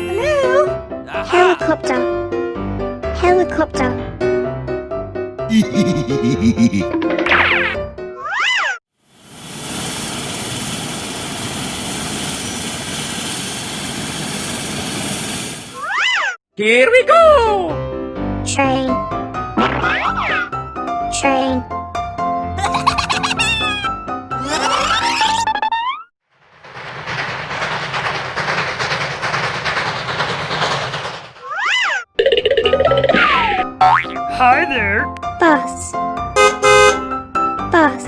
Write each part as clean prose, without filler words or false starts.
Hello? Helicopter. Helicopter. Here we go! Train. Train. Hi there! Bus. Bus.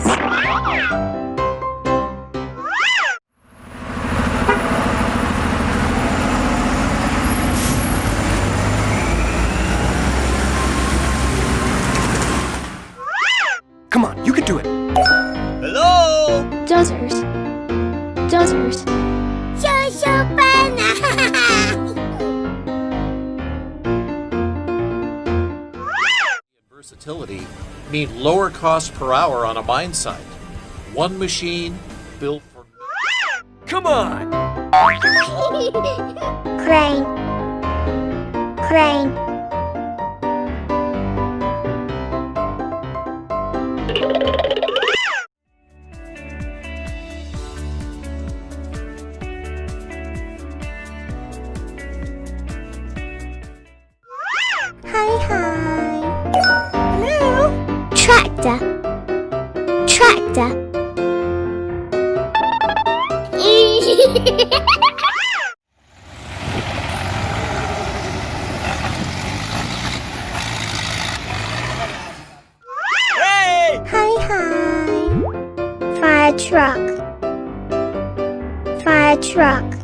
Come on, you can do it! Hello? Dozers. Dozers. Versatility mean lower cost per hour on a mine site. One machine built for... Come on! Crane. Crane. Hi, hi. Hello? Tractor. Tractor. Hey! Hi, hi. Fire truck. Fire truck.